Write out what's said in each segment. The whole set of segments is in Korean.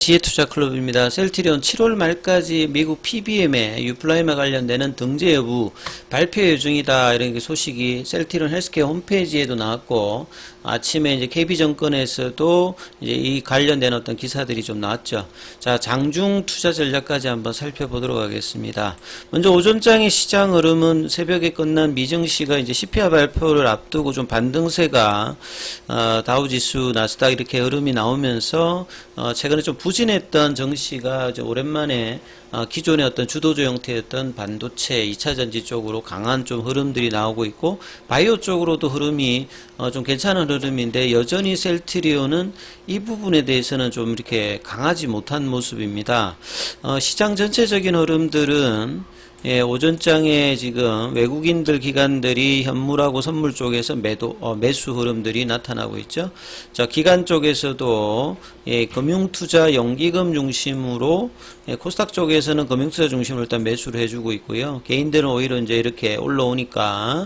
지혜투자클럽입니다. 셀트리온 7월 말까지 미국 PBM에 유플라이마 관련되는 등재 여부 발표 예정이다. 이런 소식이 셀트리온 헬스케어 홈페이지에도 나왔고, 아침에 이제 KB증권에서도 이제 이 관련된 어떤 기사들이 좀 나왔죠. 자, 장중 투자 전략까지 한번 살펴보도록 하겠습니다. 먼저 오전장의 시장 흐름은 새벽에 끝난 미증시가 이제 CPI 발표를 앞두고 좀 반등세가 다우지수, 나스닥 이렇게 흐름이 나오면서 최근에 좀 부진했던 정시가 이제 오랜만에 기존의 어떤 주도주 형태였던 반도체, 2차전지 쪽으로 강한 좀 흐름들이 나오고 있고, 바이오 쪽으로도 흐름이 좀 괜찮은 흐름인데, 여전히 셀트리온은 이 부분에 대해서는 좀 이렇게 강하지 못한 모습입니다. 시장 전체적인 흐름들은 오전장에 지금 외국인들 기관들이 현물하고 선물 쪽에서 매수 흐름들이 나타나고 있죠. 자, 기관 쪽에서도 금융투자 연기금 중심으로 코스닥 쪽에서는 금융투자 중심으로 일단 매수를 해주고 있고요. 개인들은 오히려 이제 이렇게 올라오니까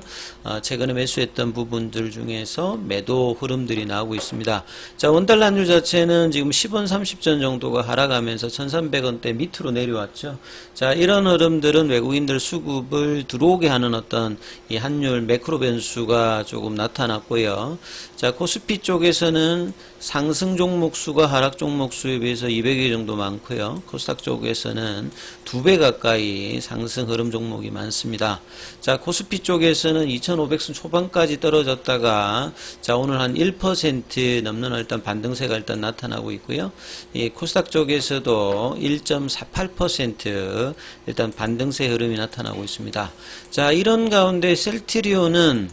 최근에 매수했던 부분들 중에서 매도 흐름들이 나오고 있습니다. 자, 원달러 환율 자체는 지금 10원 30전 정도가 하락하면서 1300원대 밑으로 내려왔죠. 자, 이런 흐름들은 외국인들 수급을 들어오게 하는 어떤 이 환율 매크로 변수가 조금 나타났고요. 자, 코스피 쪽에서는 상승 종목 수가 하락 종목 수에 비해서 200개 정도 많고요. 코스닥 쪽에서는 2배 가까이 상승 흐름 종목이 많습니다. 자, 코스피 쪽에서는 2500선 초반까지 떨어졌다가 자, 오늘 한 1% 넘는 일단 반등세가 일단 나타나고 있고요. 이 코스닥 쪽에서도 1.48% 일단 반등세 흐름이 나타나고 있습니다. 자, 이런 가운데 셀트리온은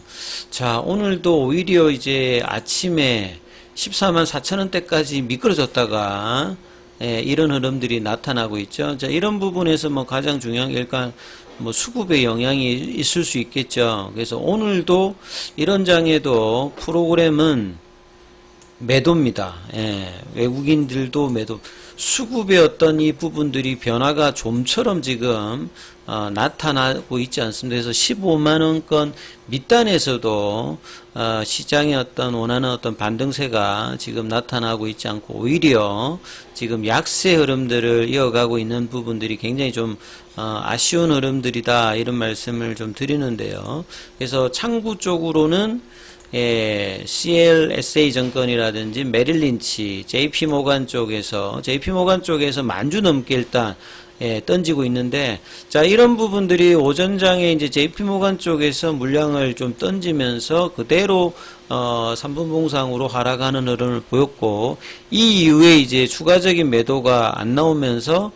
자, 오늘도 오히려 이제 아침에 14만 4천원대까지 미끄러졌다가 이런 흐름들이 나타나고 있죠. 자, 이런 부분에서 뭐 가장 중요한 게 일단 뭐 수급의 영향이 있을 수 있겠죠. 그래서 오늘도 이런 장에도 프로그램은 매도입니다. 외국인들도 매도. 수급의 어떤 이 부분들이 변화가 좀처럼 지금 나타나고 있지 않습니다. 그래서 15만원권 밑단에서도 시장의 어떤 원하는 어떤 반등세가 지금 나타나고 있지 않고 오히려 지금 약세 흐름들을 이어가고 있는 부분들이 굉장히 좀 아쉬운 흐름들이다, 이런 말씀을 좀 드리는데요. 그래서 창구 쪽으로는 CLSA 증권이라든지 메릴린치, JP모간 쪽에서 만주 넘게 일단 던지고 있는데, 자, 이런 부분들이 오전장에 이제 JP모간 쪽에서 물량을 좀 던지면서 그대로 3분 봉상으로 하락하는 흐름을 보였고, 이 이후에 이제 추가적인 매도가 안 나오면서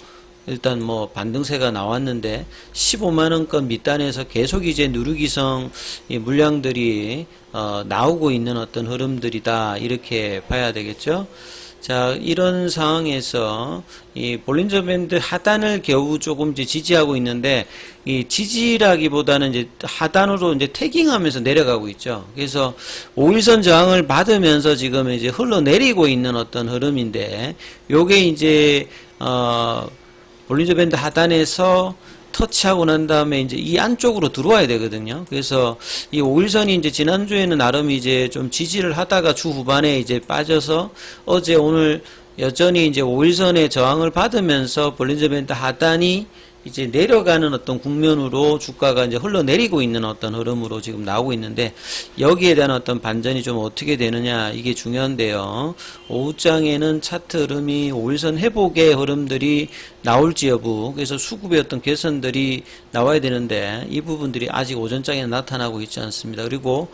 일단 뭐 반등세가 나왔는데 15만원권 밑단에서 계속 이제 누르기성 이 물량들이 나오고 있는 어떤 흐름들이다, 이렇게 봐야 되겠죠. 자, 이런 상황에서 이 볼린저 밴드 하단을 겨우 조금 이제 지지하고 있는데, 이 지지라기보다는 이제 하단으로 이제 태깅하면서 내려가고 있죠. 그래서 5일선 저항을 받으면서 지금 이제 흘러내리고 있는 어떤 흐름인데, 요게 이제 볼린저 밴드 하단에서 터치하고 난 다음에 이제 이 안쪽으로 들어와야 되거든요. 그래서 이 5일선이 이제 지난주에는 나름 이제 좀 지지를 하다가 주 후반에 이제 빠져서 어제 오늘 여전히 이제 5일선의 저항을 받으면서 볼린저 밴드 하단이 이제 내려가는 어떤 국면으로 주가가 이제 흘러내리고 있는 어떤 흐름으로 지금 나오고 있는데, 여기에 대한 어떤 반전이 좀 어떻게 되느냐, 이게 중요한데요. 오후장에는 차트 흐름이 5일선 회복의 흐름들이 나올지 여부, 그래서 수급의 어떤 개선들이 나와야 되는데 이 부분들이 아직 오전장에 나타나고 있지 않습니다. 그리고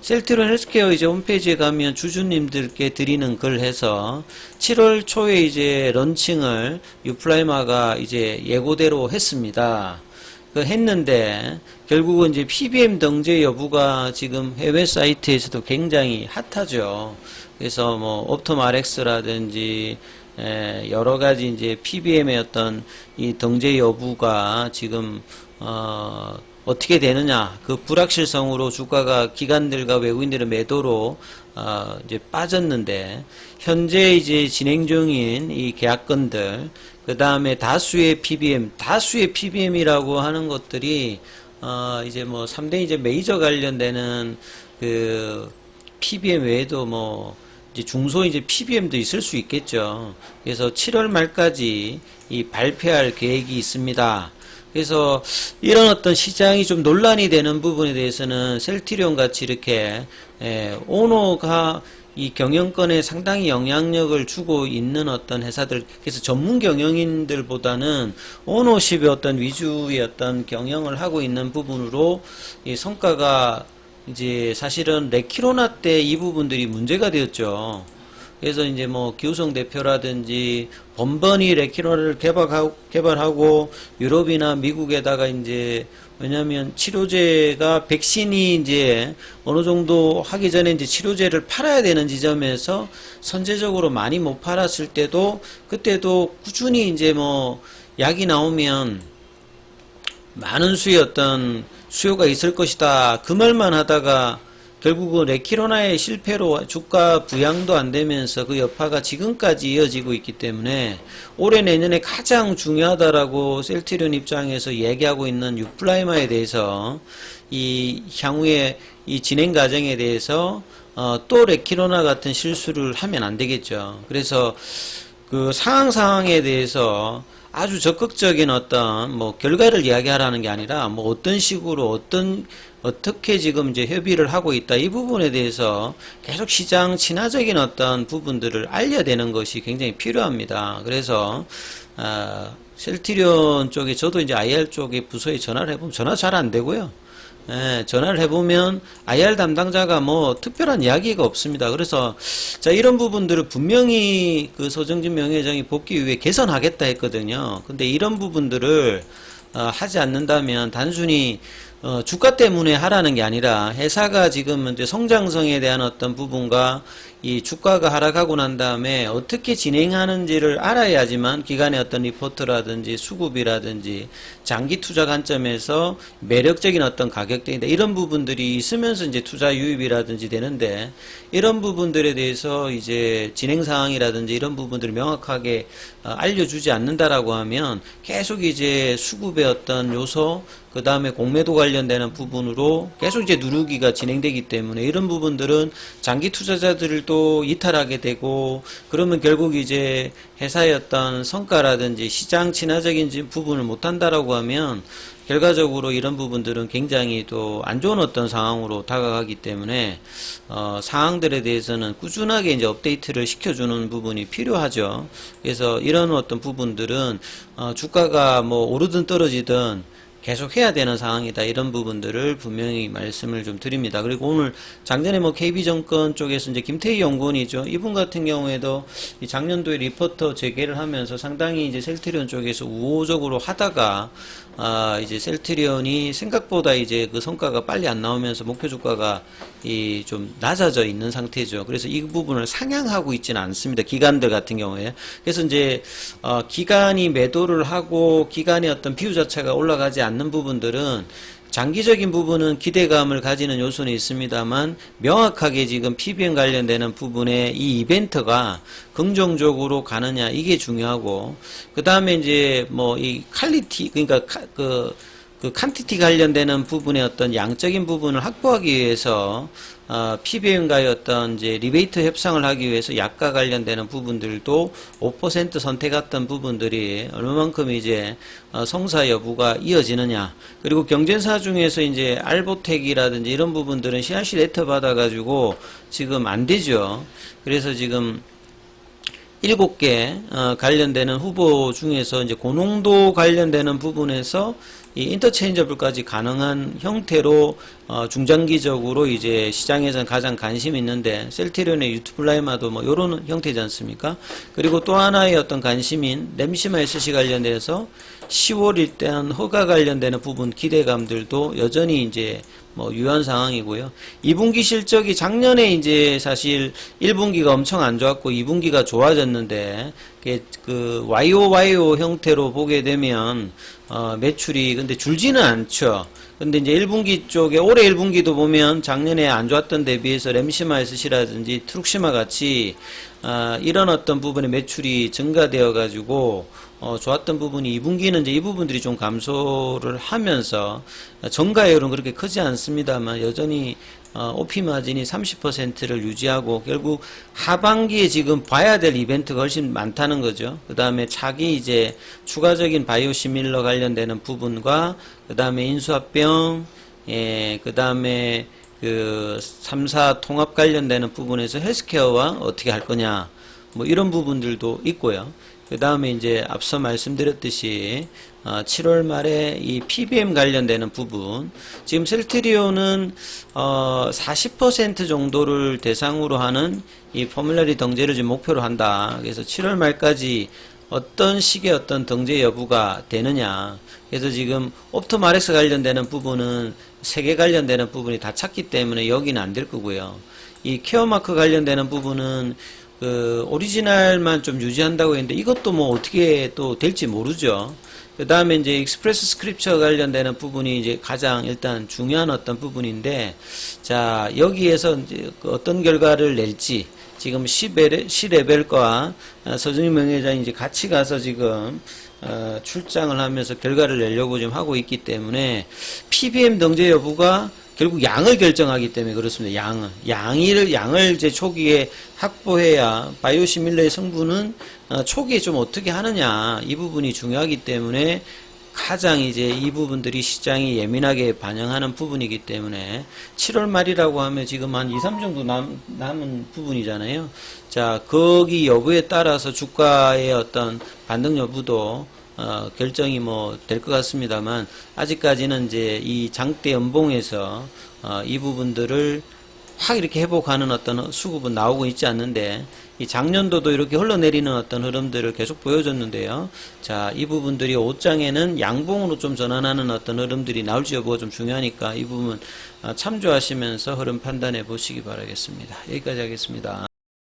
셀트리온 헬스케어 이제 홈페이지에 가면 주주님들께 드리는 글 해서 7월 초에 이제 런칭을 유플라이마가 이제 예고대로 했습니다. 했는데 결국은 이제 PBM 등재 여부가 지금 해외 사이트에서도 굉장히 핫하죠. 그래서 뭐 옵톰 RX라든지 여러 가지 이제 PBM의 어떤 이 등재 여부가 지금 어떻게 되느냐, 그 불확실성으로 주가가 기관들과 외국인들의 매도로 이제 빠졌는데, 현재 이제 진행 중인 이 계약건들, 그 다음에 다수의 PBM이라고 하는 것들이 이제 뭐 3대 이제 메이저 관련되는 그 PBM 외에도 뭐 이제 중소 이제 PBM도 있을 수 있겠죠. 그래서 7월 말까지 이 발표할 계획이 있습니다. 그래서 이런 어떤 시장이 좀 논란이 되는 부분에 대해서는 셀트리온 같이 이렇게 오노가 이 경영권에 상당히 영향력을 주고 있는 어떤 회사들, 그래서 전문 경영인들보다는 오너십의 어떤 위주의 어떤 경영을 하고 있는 부분으로 이 성과가 이제 사실은 레키로나 때 이 부분들이 문제가 되었죠. 그래서 이제 뭐 기우성 대표라든지 번번이 레키로나를 개발하고 유럽이나 미국에다가 이제 왜냐하면 치료제가 백신이 이제 어느 정도 하기 전에 이제 치료제를 팔아야 되는 지점에서 선제적으로 많이 못 팔았을 때도 그때도 꾸준히 이제 뭐 약이 나오면 많은 수의 어떤 수요가 있을 것이다 그 말만 하다가 결국은 레키로나의 실패로 주가 부양도 안 되면서 그 여파가 지금까지 이어지고 있기 때문에 올해 내년에 가장 중요하다라고 셀트리온 입장에서 얘기하고 있는 유플라이마에 대해서 이 향후에 이 진행 과정에 대해서 또 레키로나 같은 실수를 하면 안 되겠죠. 그래서 그 상황에 대해서 아주 적극적인 어떤 뭐 결과를 이야기하라는 게 아니라 뭐 어떤 식으로 어떻게 지금 이제 협의를 하고 있다 이 부분에 대해서 계속 시장 친화적인 어떤 부분들을 알려내는 것이 굉장히 필요합니다. 그래서 셀트리온 쪽에 저도 이제 IR 쪽에 부서에 전화를 해보면 전화 잘 안 되고요. 전화를 해보면 IR 담당자가 뭐 특별한 이야기가 없습니다. 그래서 자 이런 부분들을 분명히 그 소정진 명예회장이 복귀 후에 개선하겠다 했거든요. 근데 이런 부분들을 하지 않는다면 단순히 주가 때문에 하라는 게 아니라 회사가 지금 이제 성장성에 대한 어떤 부분과 이 주가가 하락하고 난 다음에 어떻게 진행하는지를 알아야지만 기관의 어떤 리포트라든지 수급이라든지 장기 투자 관점에서 매력적인 어떤 가격대인데 이런 부분들이 있으면서 이제 투자 유입이라든지 되는데 이런 부분들에 대해서 이제 진행 상황이라든지 이런 부분들을 명확하게 알려주지 않는다라고 하면 계속 이제 수급의 어떤 요소 그 다음에 공매도 관련되는 부분으로 계속 이제 누르기가 진행되기 때문에 이런 부분들은 장기 투자자들도 이탈하게 되고 그러면 결국 이제 회사의 어떤 성과라든지 시장 친화적인 부분을 못한다라고 하면 결과적으로 이런 부분들은 굉장히 또 안 좋은 어떤 상황으로 다가가기 때문에 상황들에 대해서는 꾸준하게 이제 업데이트를 시켜주는 부분이 필요하죠. 그래서 이런 어떤 부분들은 주가가 뭐 오르든 떨어지든 계속 해야 되는 상황이다. 이런 부분들을 분명히 말씀을 좀 드립니다. 그리고 오늘 작년에 뭐 KB증권 쪽에서 이제 김태희 연구원이죠. 이분 같은 경우에도 이 작년도에 리포터 재개를 하면서 상당히 이제 셀트리온 쪽에서 우호적으로 하다가 이제 셀트리온이 생각보다 이제 그 성과가 빨리 안 나오면서 목표 주가가 이 좀 낮아져 있는 상태죠. 그래서 이 부분을 상향하고 있지는 않습니다. 기관들 같은 경우에. 그래서 이제 기관이 매도를 하고 기관의 어떤 비율 자체가 올라가지 않는 부분들은 장기적인 부분은 기대감을 가지는 요소는 있습니다만 명확하게 지금 PBM 관련되는 부분에 이 이벤트가 긍정적으로 가느냐 이게 중요하고 그 다음에 이제 뭐 이 퀄리티 그러니까 그 칸티티 관련되는 부분의 어떤 양적인 부분을 확보하기 위해서 PBM과의 어떤 이제 리베이트 협상을 하기 위해서 약과 관련되는 부분들도 5% 선택했던 부분들이 얼마만큼 이제 성사 여부가 이어지느냐 그리고 경쟁사 중에서 이제 알보텍이라든지 이런 부분들은 CRC 레터 받아가지고 지금 안 되죠. 그래서 지금 7개 관련되는 후보 중에서 이제 고농도 관련되는 부분에서 이 인터체인저블까지 가능한 형태로 중장기적으로 이제 시장에서는 가장 관심이 있는데 셀트리온의 유플라이마도 뭐 요런 형태지 않습니까? 그리고 또 하나의 어떤 관심인 램시마 SC 관련돼서 10월 일단 허가 관련되는 부분 기대감들도 여전히 이제 뭐 유효한 상황이고요. 2분기 실적이 작년에 이제 사실 1분기가 엄청 안 좋았고 2분기가 좋아졌는데 그 YOYO 형태로 보게 되면 매출이 근데 줄지는 않죠. 근데 이제 1분기 쪽에 올해 1분기도 보면 작년에 안 좋았던 대비해서 램시마 SC라든지 트룩시마 같이 이런 어떤 부분의 매출이 증가되어 가지고 좋았던 부분이 2분기는 이제 이 부분들이 좀 감소를 하면서 정가율은 그렇게 크지 않습니다만 여전히 OP 마진이 30%를 유지하고 결국 하반기에 지금 봐야 될 이벤트가 훨씬 많다는 거죠. 그 다음에 차기 이제 추가적인 바이오시밀러 관련되는 부분과 그 다음에 인수합병, 그 다음에 그 3사 통합 관련되는 부분에서 헬스케어와 어떻게 할 거냐, 뭐 이런 부분들도 있고요. 그 다음에 이제 앞서 말씀드렸듯이 7월 말에 이 PBM 관련되는 부분, 지금 셀트리온은 40% 정도를 대상으로 하는 이 포뮬러리 등재를 지금 목표로 한다. 그래서 7월 말까지 어떤 식의 어떤 등재 여부가 되느냐. 그래서 지금 옵토마렉스 관련되는 부분은 세계 관련되는 부분이 다 찼기 때문에 여기는 안 될 거고요. 이 케어마크 관련되는 부분은 그 오리지널만 좀 유지한다고 했는데 이것도 뭐 어떻게 또 될지 모르죠. 그 다음에 이제 익스프레스 스크립처 관련되는 부분이 이제 가장 일단 중요한 어떤 부분인데, 자, 여기에서 이제 어떤 결과를 낼지, 지금 C레벨과 서준희 명예회장이 이제 같이 가서 지금 출장을 하면서 결과를 내려고 지금 하고 있기 때문에 PBM 등재 여부가 결국 양을 결정하기 때문에 그렇습니다. 양을 이제 초기에 확보해야 바이오시밀러의 성분은 초기에 좀 어떻게 하느냐, 이 부분이 중요하기 때문에 가장 이제 이 부분들이 시장이 예민하게 반영하는 부분이기 때문에 7월 말이라고 하면 지금 한 2, 3 정도 남은 부분이잖아요. 자, 거기 여부에 따라서 주가의 어떤 반등 여부도 결정이 뭐 될 것 같습니다만, 아직까지는 이제 이 장대 연봉에서 이 부분들을 확 이렇게 회복하는 어떤 수급은 나오고 있지 않는데, 이 작년도도 이렇게 흘러내리는 어떤 흐름들을 계속 보여줬는데요. 자, 이 부분들이 5장에는 양봉으로 좀 전환하는 어떤 흐름들이 나올지 여부가 좀 중요하니까 이 부분 참조하시면서 흐름 판단해 보시기 바라겠습니다. 여기까지 하겠습니다.